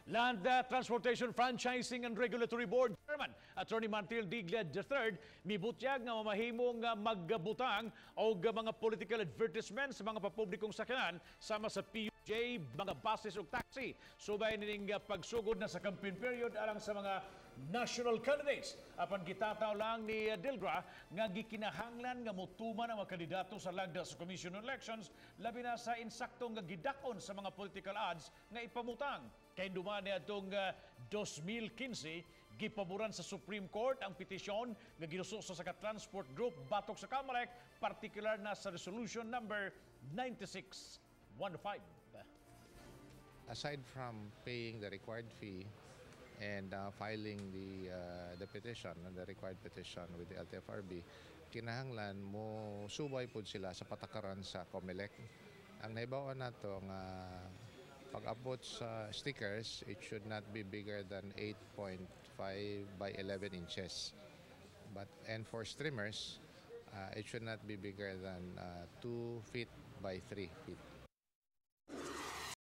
Land Transportation Franchising and Regulatory Board Chairman Attorney Martil Digla III mibutyag nga mamahimong magbutang o mga political advertisements sa mga papublikong sakyanan sama sa PUJ, mga buses o taxi. Subay nining pagsugod na sa campaign period alang sa mga national candidates. Apan gitataw lang ni Dilgra nga gikinahanglan nga mutuman ang mga kandidato sa lagda sa Commission on Elections labi na sa insaktong nga Gidak-on sa mga political ads nga ipamutang. Kay duman ni atong 2015, gipaboran sa Supreme Court ang petisyon nga ginususo sa Transport Group batok sa Kamalek, particular na sa resolution number 9615. Aside from paying the required fee and filing the petition, the required petition with the LTFRB, kinahanglan mo subay po sila sa patakaran sa COMELEC. Ang naibawan nato nga pag-abot sa stickers, it should not be bigger than 8.5 by 11 inches. And for streamers, it should not be bigger than 2 feet by 3 feet.